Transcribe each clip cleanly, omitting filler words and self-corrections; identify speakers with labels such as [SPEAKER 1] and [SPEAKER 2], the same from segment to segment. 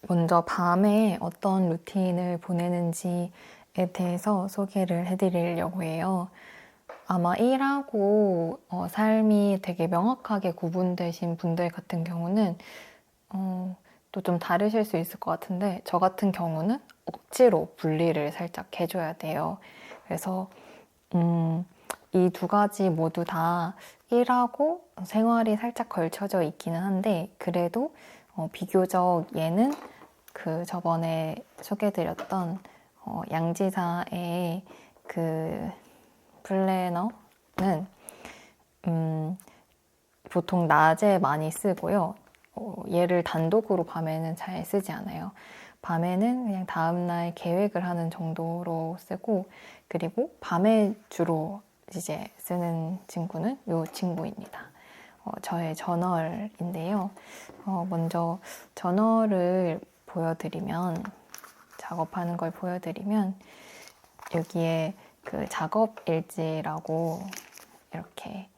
[SPEAKER 1] 먼저 밤에 어떤 루틴을 보내는지에 대해서 소개를 해드리려고 해요. 아마 일하고 삶이 되게 명확하게 구분되신 분들 같은 경우는 또 좀 다르실 수 있을 것 같은데, 저 같은 경우는 억지로 분리를 살짝 해줘야 돼요. 그래서 이 두 가지 모두 다 일하고 생활이 살짝 걸쳐져 있기는 한데, 그래도 비교적 얘는 그 저번에 소개해드렸던 양지사의 그 플래너는 보통 낮에 많이 쓰고요. 얘를 단독으로 밤에는 잘 쓰지 않아요. 밤에는 그냥 다음날 계획을 하는 정도로 쓰고, 그리고 밤에 주로 이제 쓰는 친구는 이 친구입니다. 저의 저널인데요. 먼저 저널을 보여드리면, 작업하는 걸 보여드리면, 여기에 그 작업 일지라고 이렇게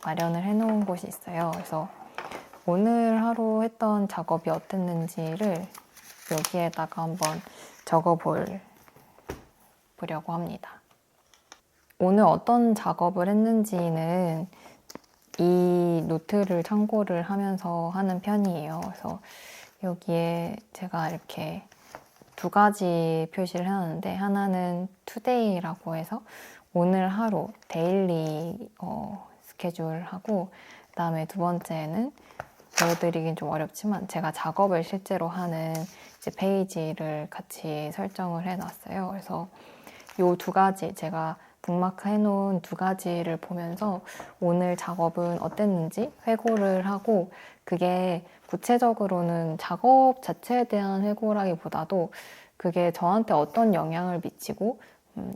[SPEAKER 1] 마련을 해놓은 곳이 있어요. 그래서 오늘 하루 했던 작업이 어땠는지를 여기에다가 한번 보려고 합니다. 오늘 어떤 작업을 했는지는 이 노트를 참고를 하면서 하는 편이에요. 그래서 여기에 제가 이렇게 두 가지 표시를 해놨는데, 하나는 투데이라고 해서 오늘 하루 데일리 스케줄하고, 그 다음에 두 번째는 보여드리긴 좀 어렵지만 제가 작업을 실제로 하는 이제 페이지를 같이 설정을 해놨어요. 그래서 이 두 가지, 제가 북마크 해놓은 두 가지를 보면서 오늘 작업은 어땠는지 회고를 하고, 그게 구체적으로는 작업 자체에 대한 회고라기보다도 그게 저한테 어떤 영향을 미치고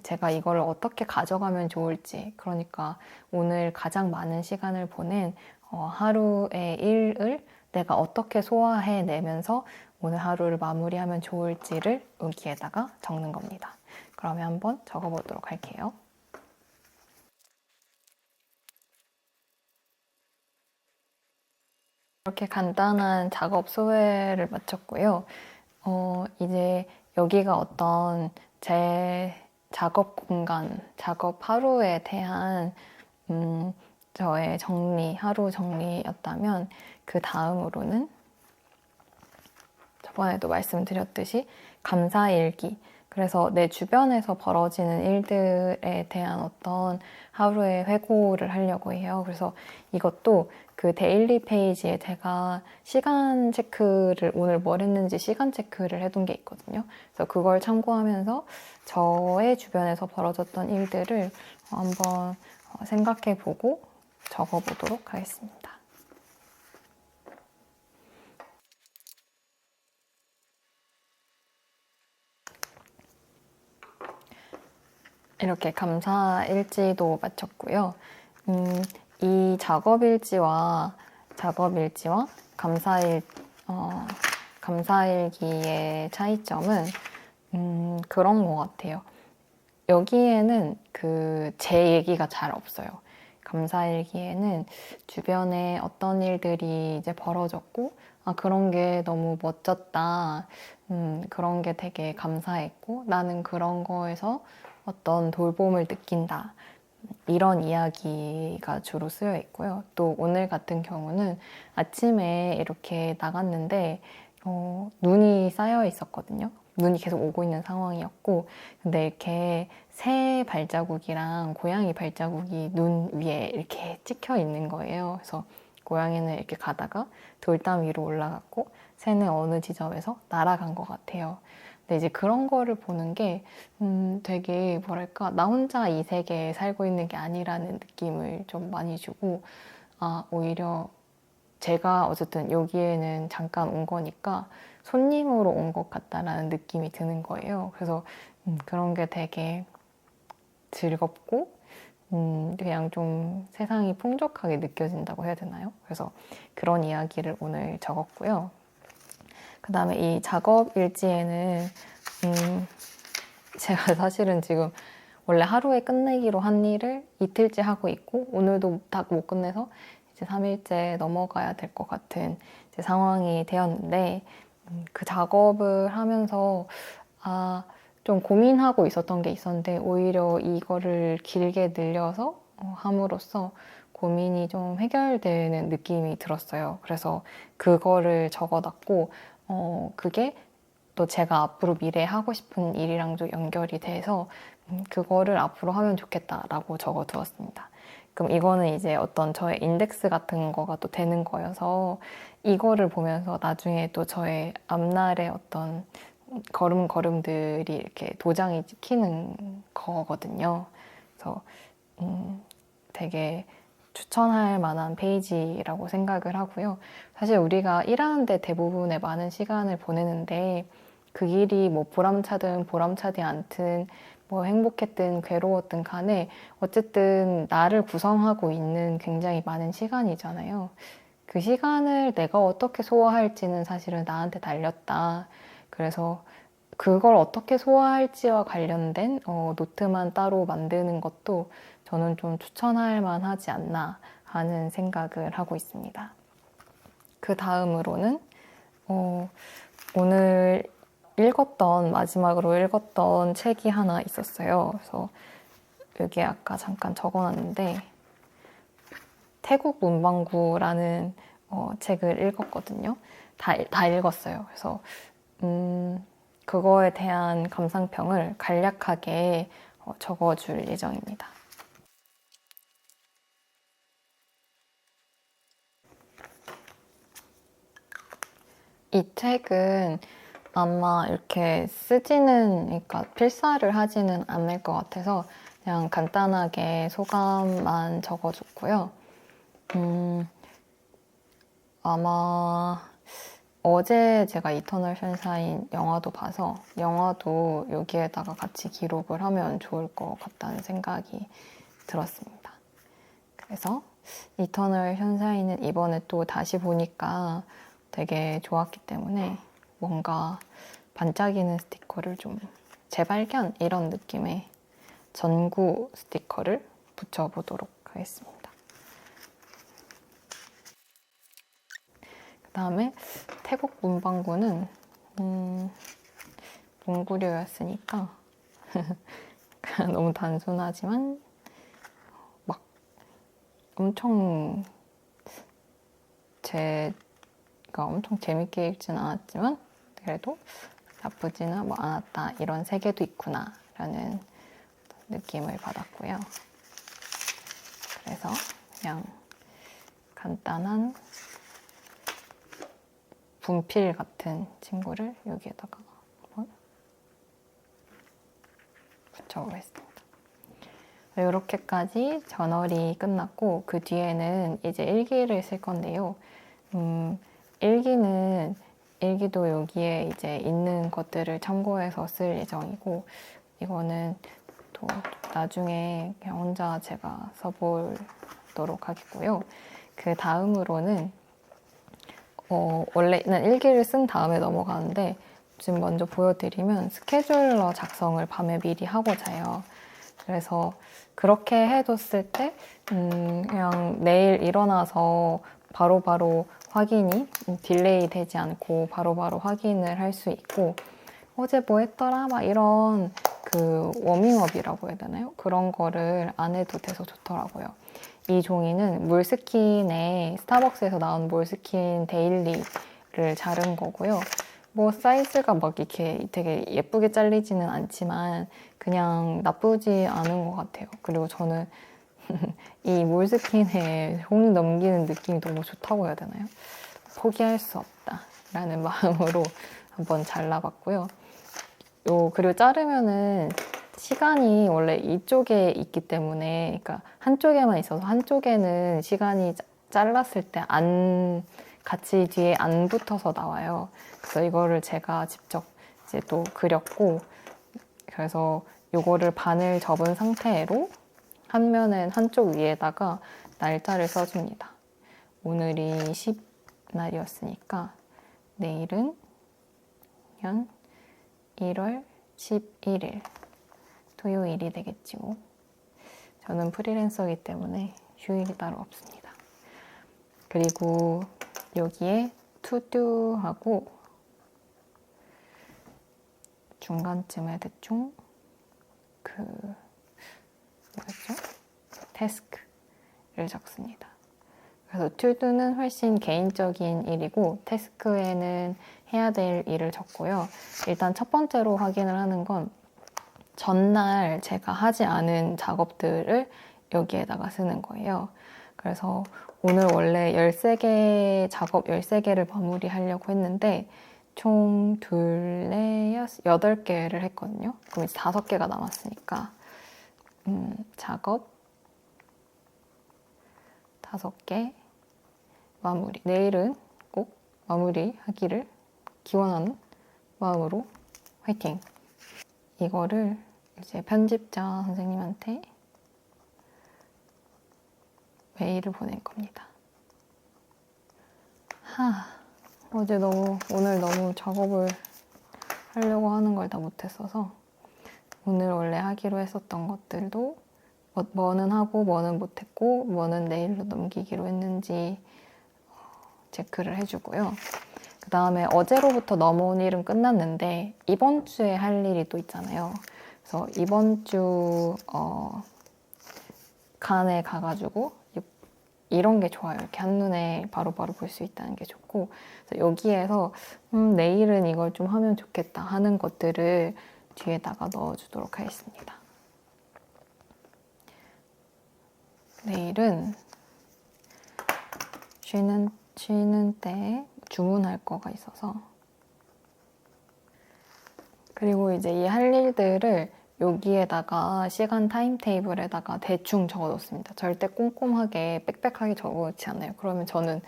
[SPEAKER 1] 제가 이걸 어떻게 가져가면 좋을지, 그러니까 오늘 가장 많은 시간을 보낸 하루의 일을 내가 어떻게 소화해내면서 오늘 하루를 마무리하면 좋을지를 여기에다가 적는 겁니다. 그러면 한번 적어보도록 할게요. 이렇게 간단한 작업 소회를 마쳤고요. 이제 여기가 어떤 제 작업 공간, 작업 하루에 대한 저의 하루 정리였다면, 그 다음으로는 저번에도 말씀드렸듯이 감사일기, 그래서 내 주변에서 벌어지는 일들에 대한 어떤 하루의 회고를 하려고 해요. 그래서 이것도 그 데일리 페이지에 제가 시간 체크를, 오늘 뭘 했는지 시간 체크를 해둔 게 있거든요. 그래서 그걸 참고하면서 저의 주변에서 벌어졌던 일들을 한번 생각해보고 적어보도록 하겠습니다. 이렇게 감사 일지도 마쳤고요. 이 작업 일지와 감사일기의 차이점은 그런 것 같아요. 여기에는 제 얘기가 잘 없어요. 감사일기에는 주변에 어떤 일들이 이제 벌어졌고, 그런 게 너무 멋졌다. 그런 게 되게 감사했고, 나는 그런 거에서 어떤 돌봄을 느낀다. 이런 이야기가 주로 쓰여 있고요. 또 오늘 같은 경우는 아침에 이렇게 나갔는데 눈이 쌓여 있었거든요. 눈이 계속 오고 있는 상황이었고, 근데 이렇게 새 발자국이랑 고양이 발자국이 눈 위에 이렇게 찍혀 있는 거예요. 그래서 고양이는 이렇게 가다가 돌담 위로 올라갔고, 새는 어느 지점에서 날아간 것 같아요. 근데 이제 그런 거를 보는 게 되게 뭐랄까, 나 혼자 이 세계에 살고 있는 게 아니라는 느낌을 좀 많이 주고, 오히려 제가 어쨌든 여기에는 잠깐 온 거니까 손님으로 온 것 같다라는 느낌이 드는 거예요. 그래서 그런 게 되게 즐겁고, 그냥 좀 세상이 풍족하게 느껴진다고 해야 되나요? 그래서 그런 이야기를 오늘 적었고요. 그 다음에 이 작업 일지에는 제가 사실은 지금 원래 하루에 끝내기로 한 일을 이틀째 하고 있고, 오늘도 다 못 끝내서 이제 3일째 넘어가야 될 것 같은 이제 상황이 되었는데, 그 작업을 하면서 좀 고민하고 있었던 게 있었는데 오히려 이거를 길게 늘려서 함으로써 고민이 좀 해결되는 느낌이 들었어요. 그래서 그거를 적어놨고 그게 또 제가 앞으로 미래에 하고 싶은 일이랑도 연결이 돼서 그거를 앞으로 하면 좋겠다라고 적어두었습니다. 그럼 이거는 이제 어떤 저의 인덱스 같은 거가 또 되는 거여서 이거를 보면서 나중에 또 저의 앞날의 어떤 걸음걸음들이 이렇게 도장이 찍히는 거거든요. 그래서 되게 추천할 만한 페이지라고 생각을 하고요. 사실 우리가 일하는데 대부분의 많은 시간을 보내는데 그 일이 뭐 보람차든 보람차지 않든 뭐 행복했든 괴로웠든 간에 어쨌든 나를 구성하고 있는 굉장히 많은 시간이잖아요. 그 시간을 내가 어떻게 소화할지는 사실은 나한테 달렸다. 그래서 그걸 어떻게 소화할지와 관련된 노트만 따로 만드는 것도 저는 좀 추천할 만하지 않나 하는 생각을 하고 있습니다. 그 다음으로는 오늘 마지막으로 읽었던 책이 하나 있었어요. 그래서 여기에 아까 잠깐 적어놨는데 태국 문방구라는 책을 읽었거든요. 다 읽었어요. 그래서 그거에 대한 감상평을 간략하게 적어줄 예정입니다. 이 책은 아마 이렇게 그러니까 필사를 하지는 않을 것 같아서 그냥 간단하게 소감만 적어줬고요. 아마 어제 제가 이터널 션샤인 영화도 봐서 영화도 여기에다가 같이 기록을 하면 좋을 것 같다는 생각이 들었습니다. 그래서 이터널 션샤인은 이번에 또 다시 보니까 되게 좋았기 때문에 뭔가 반짝이는 스티커를 좀 재발견 이런 느낌의 전구 스티커를 붙여보도록 하겠습니다. 그 다음에 태국 문방구는 문구류였으니까 너무 단순하지만 막 엄청 엄청 재밌게 읽지는 않았지만 그래도 나쁘지는 뭐 않았다. 이런 세계도 있구나 라는 느낌을 받았고요. 그래서 그냥 간단한 분필 같은 친구를 여기에다가 한번 붙여보겠습니다. 이렇게까지 저널이 끝났고 그 뒤에는 이제 일기를 쓸 건데요. 일기도 여기에 이제 있는 것들을 참고해서 쓸 예정이고 이거는 또 나중에 그냥 혼자 제가 써보도록 하겠고요. 그 다음으로는 원래는 일기를 쓴 다음에 넘어가는데 지금 먼저 보여드리면 스케줄러 작성을 밤에 미리 하고 자요. 그래서 그렇게 해뒀을 때 그냥 내일 일어나서 바로바로 확인이 딜레이 되지 않고 바로바로 확인을 할 수 있고 어제 뭐 했더라 막 이런 그 워밍업이라고 해야 되나요? 그런 거를 안 해도 돼서 좋더라고요. 이 종이는 몰스킨의 스타벅스에서 나온 몰스킨 데일리를 자른 거고요. 뭐 사이즈가 막 이렇게 되게 예쁘게 잘리지는 않지만 그냥 나쁘지 않은 것 같아요. 그리고 저는 이 몰스킨에 종이 넘기는 느낌이 너무 좋다고 해야 되나요? 포기할 수 없다 라는 마음으로 한번 잘라봤고요. 그리고 자르면은 시간이 원래 이쪽에 있기 때문에 그러니까 한쪽에만 있어서 한쪽에는 시간이 잘랐을 때 같이 뒤에 안 붙어서 나와요. 그래서 이거를 제가 직접 이제 또 그렸고 그래서 요거를 반을 접은 상태로 한 면은 한쪽 위에다가 날짜를 써줍니다. 오늘이 10날이었으니까 내일은 1월 11일 토요일이 되겠지 뭐. 저는 프리랜서이기 때문에 휴일이 따로 없습니다. 그리고 여기에 투두하고 중간쯤에 대충 그 뭐였죠? 태스크를 적습니다. 그래서 투두는 훨씬 개인적인 일이고 태스크에는 해야 될 일을 적고요. 일단 첫 번째로 확인을 하는 건 전날 제가 하지 않은 작업들을 여기에다가 쓰는 거예요. 그래서 오늘 원래 13개 작업 13개를 마무리하려고 했는데 총 2, 4, 8개를 했거든요. 그럼 이제 5개가 남았으니까 작업 5개 마무리. 내일은 꼭 마무리하기를 기원하는 마음으로 화이팅! 이거를 이제 편집자 선생님한테 메일을 보낼 겁니다. 오늘 너무 작업을 하려고 하는 걸 다 못했어서 오늘 원래 하기로 했었던 것들도 뭐는 하고 뭐는 못했고 뭐는 내일로 넘기기로 했는지 체크를 해주고요. 그 다음에 어제로부터 넘어온 일은 끝났는데 이번 주에 할 일이 또 있잖아요. 그래서 이번 주 간에 가가지고 이런 게 좋아요. 이렇게 한눈에 바로바로 볼 수 있다는 게 좋고 그래서 여기에서 내일은 이걸 좀 하면 좋겠다 하는 것들을 뒤에다가 넣어주도록 하겠습니다. 내일은 쉬는 때 주문할 거가 있어서 그리고 이제 이 할 일들을 여기에다가 시간 타임테이블에다가 대충 적어놓습니다. 절대 꼼꼼하게 빽빽하게 적어놓지 않아요. 그러면 저는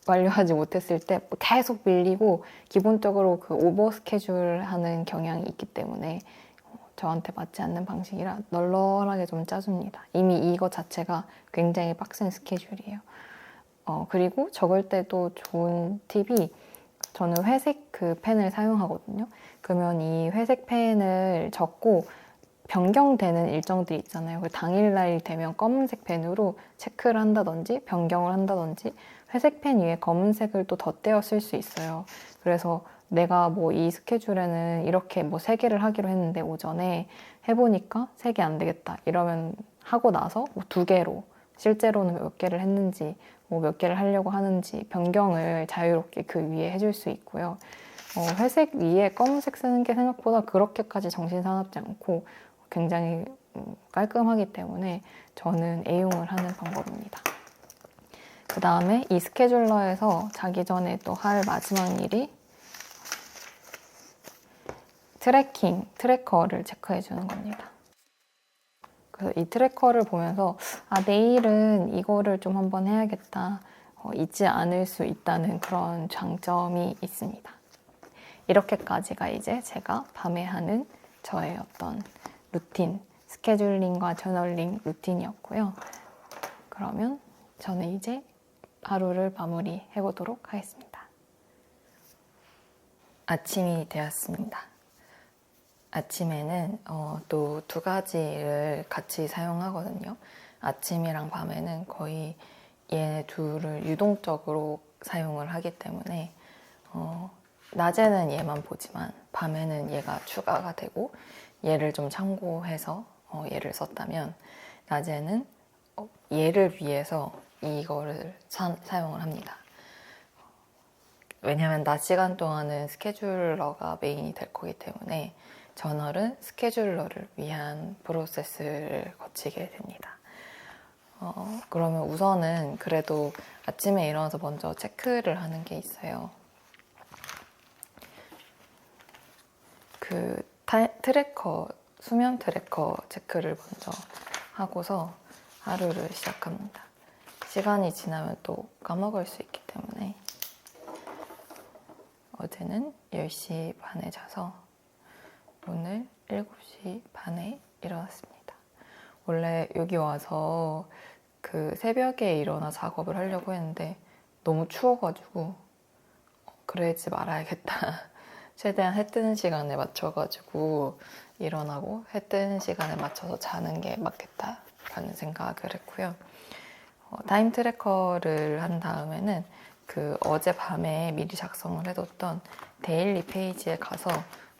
[SPEAKER 1] 완료하지 못했을 때 계속 밀리고 기본적으로 그 오버 스케줄 하는 경향이 있기 때문에 저한테 맞지 않는 방식이라 널널하게 좀 짜줍니다. 이미 이거 자체가 굉장히 빡센 스케줄이에요. 그리고 적을 때도 좋은 팁이 저는 회색 그 펜을 사용하거든요. 그러면 이 회색 펜을 적고 변경되는 일정들이 있잖아요. 당일날 되면 검은색 펜으로 체크를 한다든지 변경을 한다든지 회색 펜 위에 검은색을 또 덧대어 쓸 수 있어요. 그래서 내가 뭐 이 스케줄에는 이렇게 뭐 3개를 하기로 했는데 오전에 해보니까 3개 안 되겠다. 이러면 하고 나서 뭐 2개로 실제로는 몇 개를 했는지 뭐 몇 개를 하려고 하는지 변경을 자유롭게 그 위에 해줄 수 있고요. 회색 위에 검은색 쓰는 게 생각보다 그렇게까지 정신사납지 않고 굉장히 깔끔하기 때문에 저는 애용을 하는 방법입니다. 그 다음에 이 스케줄러에서 자기 전에 또 할 마지막 일이 트래커를 체크해 주는 겁니다. 그래서 이 트래커를 보면서 내일은 이거를 좀 한번 해야겠다. 잊지 않을 수 있다는 그런 장점이 있습니다. 이렇게까지가 이제 제가 밤에 하는 저의 어떤 루틴, 스케줄링과 저널링 루틴이었고요. 그러면 저는 이제 하루를 마무리해 보도록 하겠습니다. 아침이 되었습니다. 아침에는 또 2가지를 같이 사용하거든요. 아침이랑 밤에는 거의 얘네 둘을 유동적으로 사용을 하기 때문에 낮에는 얘만 보지만 밤에는 얘가 추가가 되고 얘를 좀 참고해서 얘를 썼다면 낮에는 얘를 위해서 이거를 사용을 합니다. 왜냐하면 낮 시간 동안은 스케줄러가 메인이 될 거기 때문에 저널은 스케줄러를 위한 프로세스를 거치게 됩니다. 그러면 우선은 그래도 아침에 일어나서 먼저 체크를 하는 게 있어요. 그 수면 트래커 체크를 먼저 하고서 하루를 시작합니다. 시간이 지나면 또 까먹을 수 있기 때문에 어제는 10시 반에 자서 오늘 7시 반에 일어났습니다. 원래 여기 와서 그 새벽에 일어나 작업을 하려고 했는데 너무 추워가지고 그러지 말아야겠다. 최대한 해 뜨는 시간에 맞춰가지고 일어나고 해 뜨는 시간에 맞춰서 자는 게 맞겠다라는 생각을 했고요. 타임 트래커를 한 다음에는 그 어젯밤에 미리 작성을 해뒀던 데일리 페이지에 가서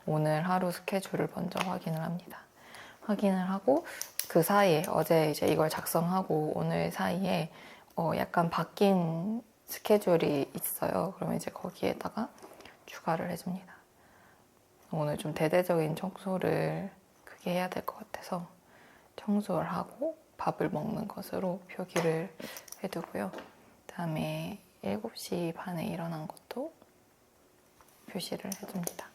[SPEAKER 1] 오늘 하루 스케줄을 먼저 확인을 합니다. 확인을 하고 그 사이에 어제 이제 이걸 작성하고 오늘 사이에 약간 바뀐 스케줄이 있어요. 그러면 이제 거기에다가 추가를 해줍니다. 오늘 좀 대대적인 청소를 크게 해야 될 것 같아서 청소를 하고 밥을 먹는 것으로 표기를 해두고요. 그다음에 7시 반에 일어난 것도 표시를 해줍니다.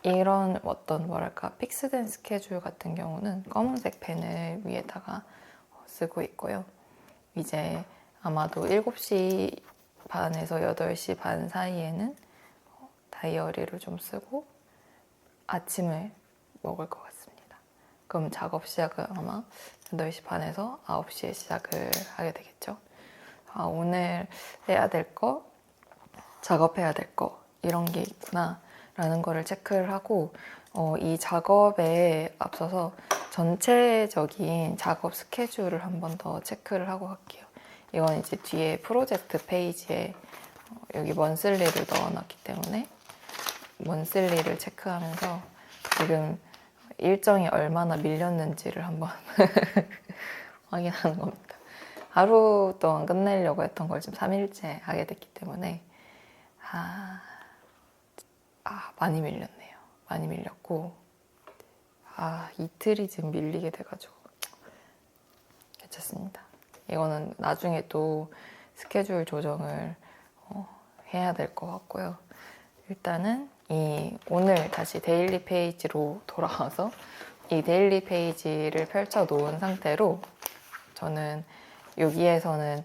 [SPEAKER 1] 이런 어떤 뭐랄까 픽스된 스케줄 같은 경우는 검은색 펜을 위에다가 쓰고 있고요. 이제 아마도 7시 반에서 8시 반 사이에는 다이어리를 좀 쓰고 아침을 먹을 것 같습니다. 그럼 작업 시작은 아마 8시 반에서 9시에 시작을 하게 되겠죠. 오늘 해야 될 거, 작업해야 될 거 이런 게 있구나 라는 거를 체크를 하고 이 작업에 앞서서 전체적인 작업 스케줄을 한 번 더 체크를 하고 갈게요. 이건 이제 뒤에 프로젝트 페이지에 여기 먼슬리를 넣어놨기 때문에 먼슬리를 체크하면서 지금 일정이 얼마나 밀렸는지를 한번 확인하는 겁니다. 하루 동안 끝내려고 했던 걸 지금 3일째 하게 됐기 때문에 많이 밀렸네요. 많이 밀렸고 이틀이 지금 밀리게 돼가지고 괜찮습니다. 이거는 나중에 또 스케줄 조정을 해야 될 것 같고요. 일단은 오늘 다시 데일리 페이지로 돌아와서 이 데일리 페이지를 펼쳐 놓은 상태로 저는 여기에서는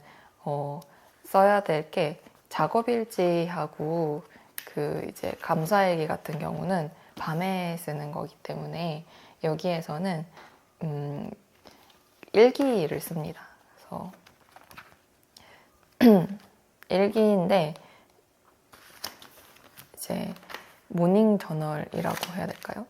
[SPEAKER 1] 써야 될 게 작업일지하고 그 이제 감사일기 같은 경우는 밤에 쓰는 거기 때문에 여기에서는 일기를 씁니다. 그래서 일기인데 이제 모닝 저널이라고 해야 될까요?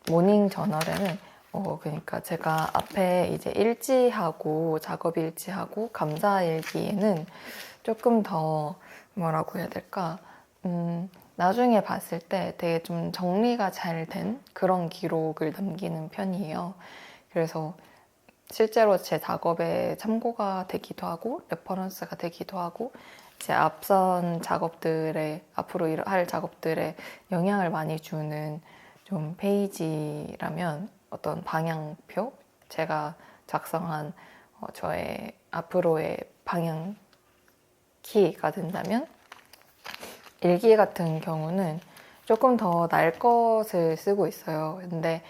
[SPEAKER 1] 모닝 저널에는 그러니까 제가 앞에 이제 일지하고 작업 일지하고 감사 일기에는 조금 더 뭐라고 해야 될까? 나중에 봤을 때 되게 좀 정리가 잘 된 그런 기록을 남기는 편이에요. 그래서 실제로 제 작업에 참고가 되기도 하고 레퍼런스가 되기도 하고 제 앞선 작업들에 앞으로 할 작업들에 영향을 많이 주는 좀 페이지라면 어떤 방향표 제가 작성한 저의 앞으로의 방향 키가 된다면 일기 같은 경우는 조금 더 날 것을 쓰고 있어요. 근데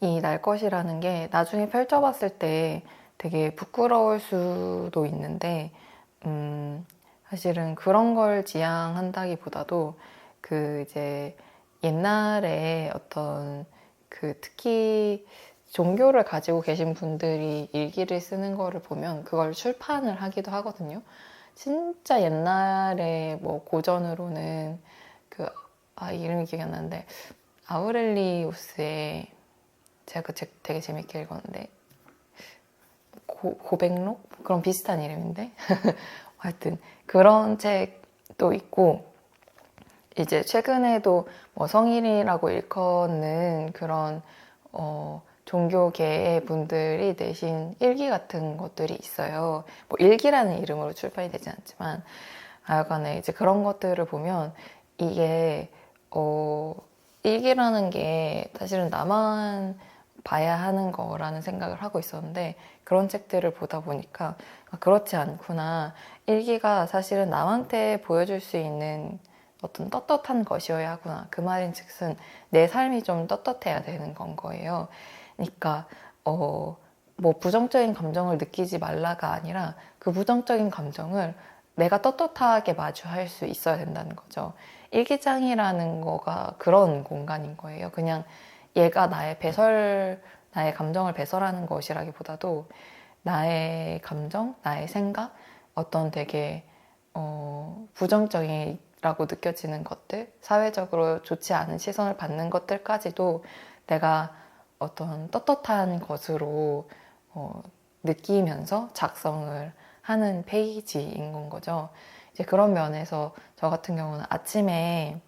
[SPEAKER 1] 이 날 것이라는 게 나중에 펼쳐봤을 때 되게 부끄러울 수도 있는데 사실은 그런 걸 지향한다기보다도 그 이제 옛날에 어떤 그 특히 종교를 가지고 계신 분들이 일기를 쓰는 거를 보면 그걸 출판을 하기도 하거든요. 진짜 옛날에 뭐 고전으로는 이름이 기억이 안 나는데 아우렐리우스의 제가 그 책 되게 재밌게 읽었는데 고백록? 그런 비슷한 이름인데 하여튼 그런 책도 있고 이제 최근에도 뭐 성인이라고 일컫는 그런 종교계의 분들이 내신 일기 같은 것들이 있어요. 뭐 일기라는 이름으로 출판이 되진 않지만 하여간에 이제 그런 것들을 보면 이게 일기라는 게 사실은 나만 봐야 하는 거라는 생각을 하고 있었는데 그런 책들을 보다 보니까 그렇지 않구나. 일기가 사실은 남한테 보여줄 수 있는 어떤 떳떳한 것이어야 하구나. 그 말인즉슨 내 삶이 좀 떳떳해야 되는 건 거예요. 그러니까 뭐 부정적인 감정을 느끼지 말라가 아니라 그 부정적인 감정을 내가 떳떳하게 마주할 수 있어야 된다는 거죠. 일기장이라는 거가 그런 공간인 거예요. 그냥 얘가 나의 감정을 배설하는 것이라기보다도 나의 감정, 나의 생각, 어떤 되게 부정적이라고 느껴지는 것들, 사회적으로 좋지 않은 시선을 받는 것들까지도 내가 어떤 떳떳한 것으로 느끼면서 작성을 하는 페이지인 건 거죠. 이제 그런 면에서 저 같은 경우는 아침에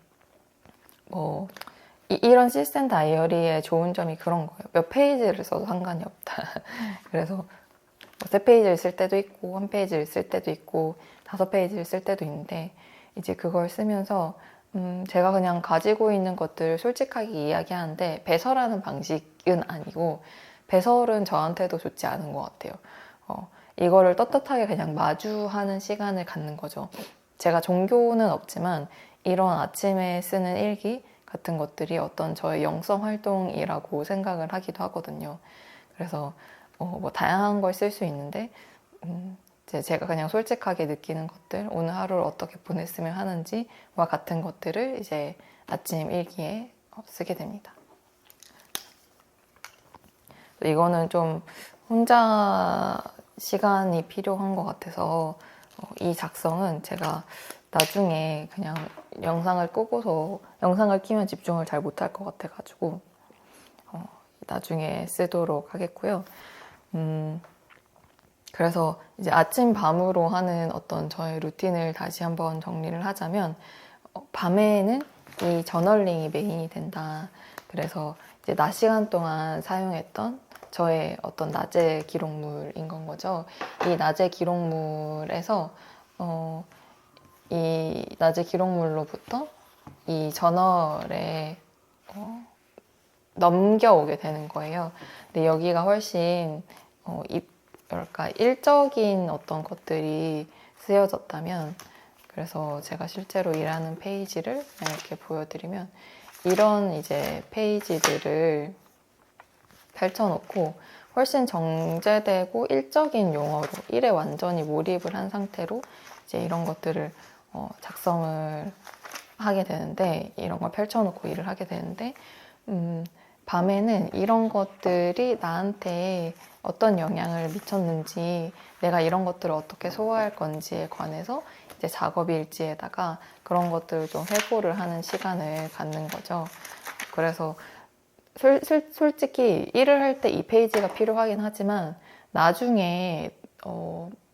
[SPEAKER 1] 뭐 이런 시스템 다이어리의 좋은 점이 그런 거예요. 몇 페이지를 써도 상관이 없다. 그래서 3페이지를 쓸 때도 있고 1페이지를 쓸 때도 있고 5페이지를 쓸 때도 있는데 이제 그걸 쓰면서 제가 그냥 가지고 있는 것들을 솔직하게 이야기하는데 배설하는 방식은 아니고 배설은 저한테도 좋지 않은 것 같아요. 이거를 떳떳하게 그냥 마주하는 시간을 갖는 거죠. 제가 종교는 없지만 이런 아침에 쓰는 일기 같은 것들이 어떤 저의 영성 활동이라고 생각을 하기도 하거든요. 그래서 뭐 다양한 걸 쓸 수 있는데 이제 제가 그냥 솔직하게 느끼는 것들, 오늘 하루를 어떻게 보냈으면 하는지와 같은 것들을 이제 아침 일기에 쓰게 됩니다. 이거는 좀 혼자 시간이 필요한 것 같아서 이 작성은 제가 나중에 그냥 영상을 끄고서 영상을 키면 집중을 잘 못할 것 같아가지고 나중에 쓰도록 하겠고요. 그래서 이제 아침 밤으로 하는 어떤 저의 루틴을 다시 한번 정리를 하자면 밤에는 이 저널링이 메인이 된다. 그래서 이제 낮 시간 동안 사용했던 저의 어떤 낮의 기록물인 건 거죠. 이 낮의 기록물에서 이 낮의 기록물로부터 이 저널에 넘겨오게 되는 거예요. 근데 여기가 훨씬 뭐랄까 일적인 어떤 것들이 쓰여졌다면, 그래서 제가 실제로 일하는 페이지를 이렇게 보여드리면 이런 이제 페이지들을 펼쳐놓고 훨씬 정제되고 일적인 용어로 일에 완전히 몰입을 한 상태로 이제 이런 것들을 작성을 하게 되는데, 이런 걸 펼쳐놓고 일을 하게 되는데 밤에는 이런 것들이 나한테 어떤 영향을 미쳤는지, 내가 이런 것들을 어떻게 소화할 건지에 관해서 이제 작업 일지에다가 그런 것들을 좀 회고를 하는 시간을 갖는 거죠. 그래서 솔직히 일을 할 때 이 페이지가 필요하긴 하지만 나중에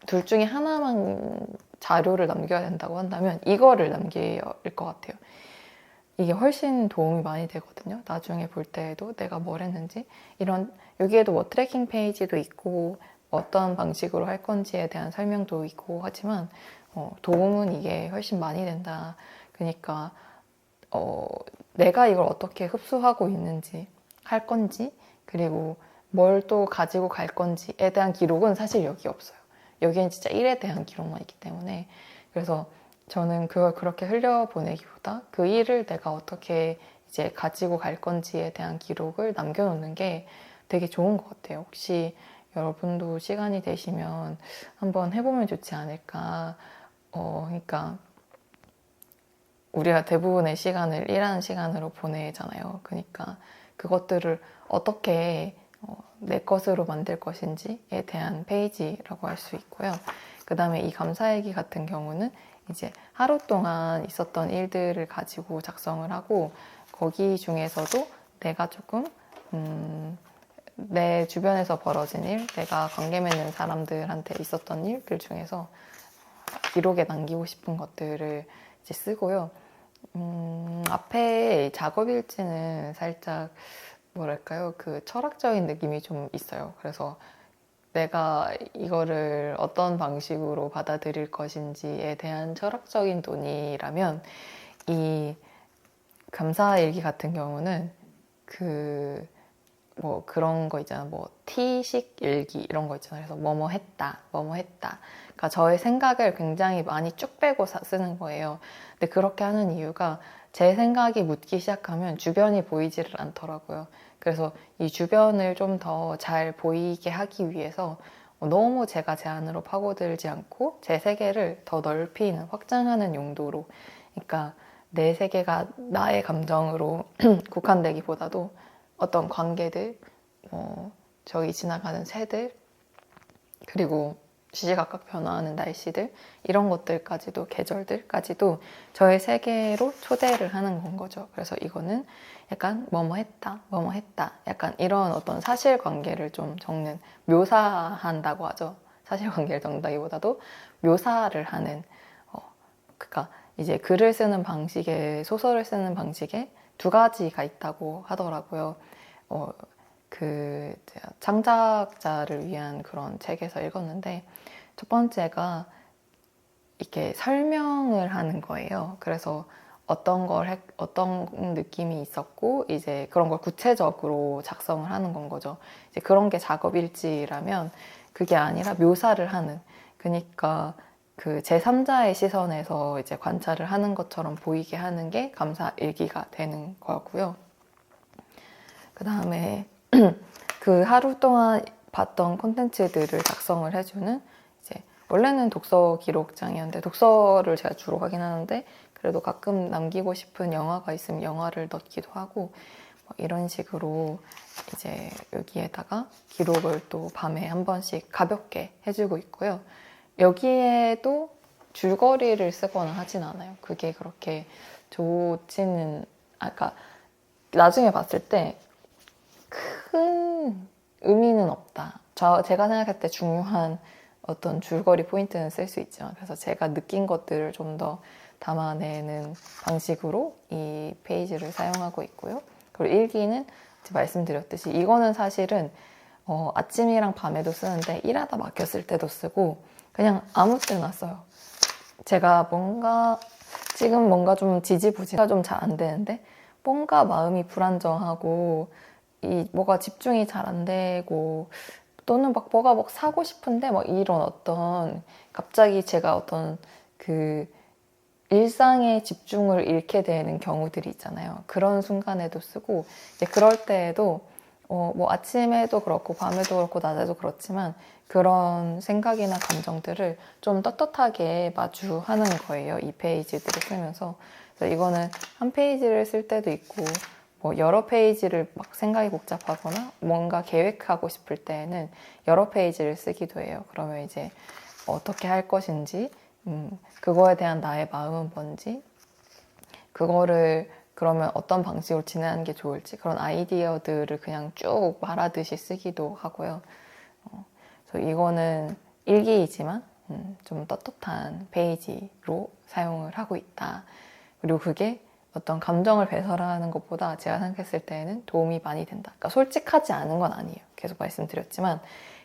[SPEAKER 1] 둘 중에 하나만 자료를 남겨야 된다고 한다면 이거를 남길 것 같아요. 이게 훨씬 도움이 많이 되거든요. 나중에 볼 때에도 내가 뭘 했는지, 이런 여기에도 뭐 트래킹 페이지도 있고 어떤 방식으로 할 건지에 대한 설명도 있고 하지만 도움은 이게 훨씬 많이 된다. 그러니까 내가 이걸 어떻게 흡수하고 있는지, 할 건지, 그리고 뭘 또 가지고 갈 건지에 대한 기록은 사실 여기 없어요. 여기엔 진짜 일에 대한 기록만 있기 때문에. 그래서 저는 그걸 그렇게 흘려보내기보다 그 일을 내가 어떻게 이제 가지고 갈 건지에 대한 기록을 남겨놓는 게 되게 좋은 것 같아요. 혹시 여러분도 시간이 되시면 한번 해보면 좋지 않을까. 그러니까 우리가 대부분의 시간을 일하는 시간으로 보내잖아요. 그러니까 그것들을 어떻게 내 것으로 만들 것인지에 대한 페이지라고 할 수 있고요. 그 다음에 이 감사일기 같은 경우는 이제 하루 동안 있었던 일들을 가지고 작성을 하고, 거기 중에서도 내가 조금 내 주변에서 벌어진 일, 내가 관계 맺는 사람들한테 있었던 일들 중에서 기록에 남기고 싶은 것들을 이제 쓰고요. 앞에 작업 일지는 살짝 뭐랄까요, 그 철학적인 느낌이 좀 있어요. 그래서 내가 이거를 어떤 방식으로 받아들일 것인지에 대한 철학적인 논의라면 이 감사일기 같은 경우는 뭐 그런 거 있잖아. 뭐 T식 일기 이런 거 있잖아. 그래서 뭐뭐 했다, 뭐뭐 했다. 그러니까 저의 생각을 굉장히 많이 쭉 빼고 쓰는 거예요. 근데 그렇게 하는 이유가 제 생각이 묻기 시작하면 주변이 보이지를 않더라고요. 그래서 이 주변을 좀 더 잘 보이게 하기 위해서 너무 제가 제 안으로 파고들지 않고 제 세계를 더 넓히는, 확장하는 용도로, 그러니까 내 세계가 나의 감정으로 국한되기보다도 어떤 관계들, 저기 지나가는 새들, 그리고 시시각각 변화하는 날씨들, 이런 것들까지도, 계절들까지도 저의 세계로 초대를 하는 건 거죠. 그래서 이거는 약간 뭐뭐 했다, 뭐뭐 했다, 약간 이런 어떤 사실관계를 좀 적는, 묘사한다고 하죠. 사실관계를 적는다기보다도 묘사를 하는, 그러니까 이제 글을 쓰는 방식에, 소설을 쓰는 방식에 두 가지가 있다고 하더라고요. 그 창작자를 위한 그런 책에서 읽었는데 첫 번째가 이렇게 설명을 하는 거예요. 그래서 어떤 느낌이 있었고 이제 그런 걸 구체적으로 작성을 하는 건 거죠. 이제 그런 게 작업 일지라면 그게 아니라 묘사를 하는. 그러니까 그 제3자의 시선에서 이제 관찰을 하는 것처럼 보이게 하는 게 감사 일기가 되는 거고요. 그 다음에 그 하루 동안 봤던 콘텐츠들을 작성을 해주는 이제 원래는 독서 기록장이었는데 독서를 제가 주로 하긴 하는데 그래도 가끔 남기고 싶은 영화가 있으면 영화를 넣기도 하고 뭐 이런 식으로 이제 여기에다가 기록을 또 밤에 한 번씩 가볍게 해주고 있고요. 여기에도 줄거리를 쓰거나 하진 않아요. 그게 그렇게 좋지는, 그러니까 나중에 봤을 때 큰 의미는 없다. 제가 생각할 때 중요한 어떤 줄거리 포인트는 쓸 수 있지만, 그래서 제가 느낀 것들을 좀 더 담아내는 방식으로 이 페이지를 사용하고 있고요. 그리고 일기는 말씀드렸듯이 이거는 사실은 아침이랑 밤에도 쓰는데 일하다 막혔을 때도 쓰고 그냥 아무 때나 써요. 제가 지금 뭔가 좀 지지부진가 좀 잘 안 되는데 뭔가 마음이 불안정하고 뭐가 집중이 잘 안 되고 또는 뭐가 사고 싶은데 이런 어떤 갑자기 제가 어떤 그 일상의 집중을 잃게 되는 경우들이 있잖아요. 그런 순간에도 쓰고 이제 그럴 때에도 뭐 아침에도 그렇고 밤에도 그렇고 낮에도 그렇지만 그런 생각이나 감정들을 좀 떳떳하게 마주하는 거예요. 이 페이지들을 쓰면서. 그래서 이거는 한 페이지를 쓸 때도 있고 뭐 여러 페이지를 막 생각이 복잡하거나 뭔가 계획하고 싶을 때에는 여러 페이지를 쓰기도 해요. 그러면 이제 어떻게 할 것인지, 그거에 대한 나의 마음은 뭔지, 그거를 그러면 어떤 방식으로 진행하는 게 좋을지 그런 아이디어들을 그냥 쭉 말하듯이 쓰기도 하고요. 그래서 이거는 일기이지만 좀 떳떳한 페이지로 사용을 하고 있다. 그리고 그게 어떤 감정을 배설하는 것보다 제가 생각했을 때는 도움이 많이 된다. 그러니까 솔직하지 않은 건 아니에요. 계속 말씀드렸지만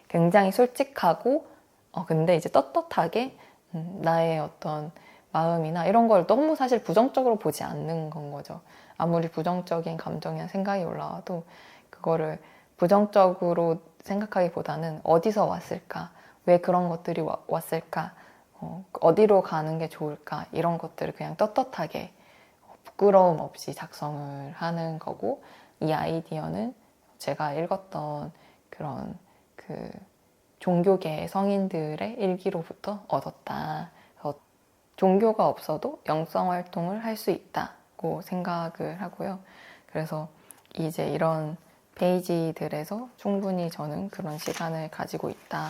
[SPEAKER 1] 굉장히 솔직하고 근데 이제 떳떳하게 나의 어떤 마음이나 이런 걸 너무 사실 부정적으로 보지 않는 건 거죠. 아무리 부정적인 감정이나 생각이 올라와도 그거를 부정적으로 생각하기보다는 어디서 왔을까? 왜 그런 것들이 왔을까? 어디로 가는 게 좋을까? 이런 것들을 그냥 떳떳하게 부끄러움 없이 작성을 하는 거고, 이 아이디어는 제가 읽었던 그런 그 종교계 성인들의 일기로부터 얻었다. 종교가 없어도 영성 활동을 할 수 있다고 생각을 하고요. 그래서 이제 이런 페이지들에서 충분히 저는 그런 시간을 가지고 있다.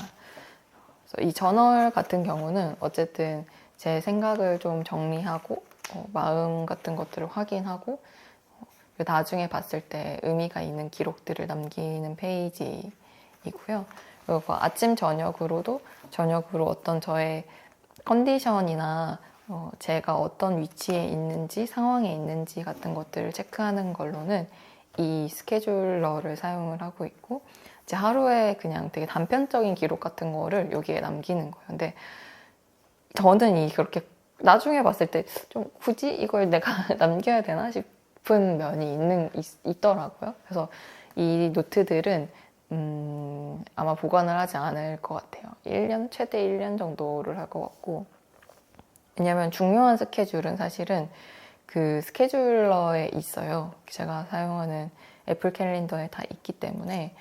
[SPEAKER 1] 그래서 이 저널 같은 경우는 어쨌든 제 생각을 좀 정리하고 마음 같은 것들을 확인하고 나중에 봤을 때 의미가 있는 기록들을 남기는 페이지이고요. 그리고 아침 저녁으로 어떤 저의 컨디션이나 제가 어떤 위치에 있는지 상황에 있는지 같은 것들을 체크하는 걸로는 이 스케줄러를 사용을 하고 있고 이제 하루에 그냥 되게 단편적인 기록 같은 거를 여기에 남기는 거예요. 근데 저는 그렇게 나중에 봤을 때 좀 굳이 이걸 내가 남겨야 되나 싶은 면이 있더라고요. 그래서 이 노트들은 아마 보관을 하지 않을 것 같아요. 최대 1년 정도를 할 것 같고, 왜냐면 중요한 스케줄은 사실은 그 스케줄러에 있어요. 제가 사용하는 애플 캘린더에 다 있기 때문에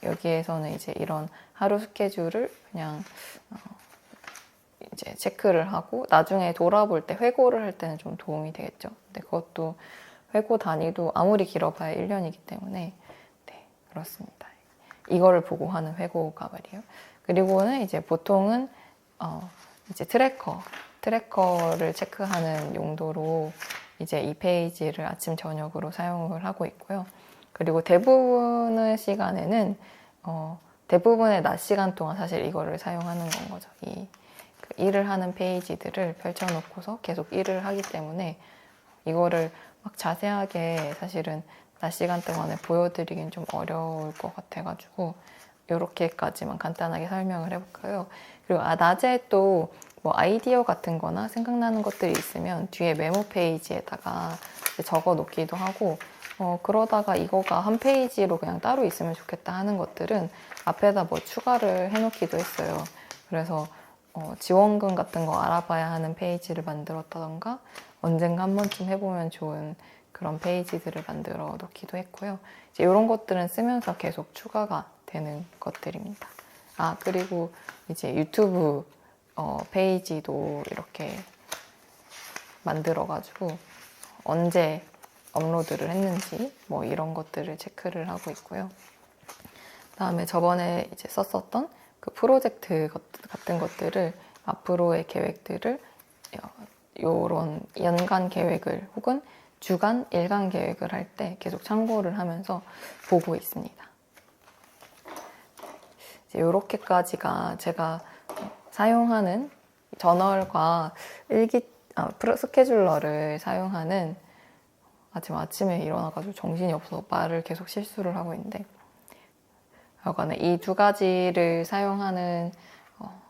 [SPEAKER 1] 여기에서는 이제 이런 하루 스케줄을 그냥 이제 체크를 하고 나중에 돌아볼 때 회고를 할 때는 좀 도움이 되겠죠. 근데 그것도 회고 단위도 아무리 길어봐야 1년이기 때문에 네, 그렇습니다. 이거를 보고 하는 회고가 말이에요. 그리고는 이제 보통은 이제 트래커를 체크하는 용도로 이제 이 페이지를 아침 저녁으로 사용을 하고 있고요. 그리고 대부분의 시간에는 대부분의 낮 시간 동안 사실 이거를 사용하는 건 거죠. 일을 하는 페이지들을 펼쳐놓고서 계속 일을 하기 때문에 이거를 막 자세하게 사실은 낮 시간 동안에 보여드리긴 좀 어려울 것 같아가지고 이렇게까지만 간단하게 설명을 해볼까요? 그리고 낮에 또 뭐 아이디어 같은 거나 생각나는 것들이 있으면 뒤에 메모 페이지에다가 적어 놓기도 하고 그러다가 이거가 한 페이지로 그냥 따로 있으면 좋겠다 하는 것들은 앞에다 뭐 추가를 해놓기도 했어요. 그래서 지원금 같은 거 알아봐야 하는 페이지를 만들었다던가 언젠가 한 번쯤 해보면 좋은 그런 페이지들을 만들어 놓기도 했고요. 이제 이런 것들은 쓰면서 계속 추가가 되는 것들입니다. 그리고 이제 유튜브 페이지도 이렇게 만들어가지고 언제 업로드를 했는지 뭐 이런 것들을 체크를 하고 있고요. 그다음에 저번에 이제 썼었던 그 프로젝트 같은 것들을 앞으로의 계획들을 이런 연간 계획을 혹은 주간, 일간 계획을 할 때 계속 참고를 하면서 보고 있습니다. 이제 이렇게까지가 제가 사용하는 저널과 스케줄러를 사용하는 지금 아침에 일어나가지고 정신이 없어서 말을 계속 실수를 하고 있는데 여간에 이 두 가지를 사용하는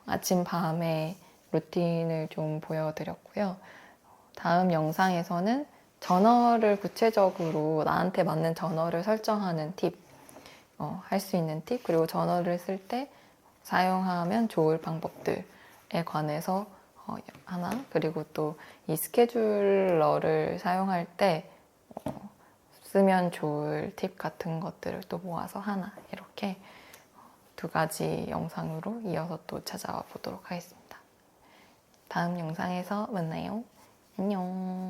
[SPEAKER 1] 아침, 밤의 루틴을 좀 보여드렸고요. 다음 영상에서는 저널을 구체적으로 나한테 맞는 저널을 설정하는 팁, 할 수 있는 팁, 그리고 저널을 쓸 때 사용하면 좋을 방법들에 관해서 하나, 그리고 또 이 스케줄러를 사용할 때 쓰면 좋을 팁 같은 것들을 또 모아서 하나, 이렇게 두 가지 영상으로 이어서 또 찾아와 보도록 하겠습니다. 다음 영상에서 만나요. 안녕.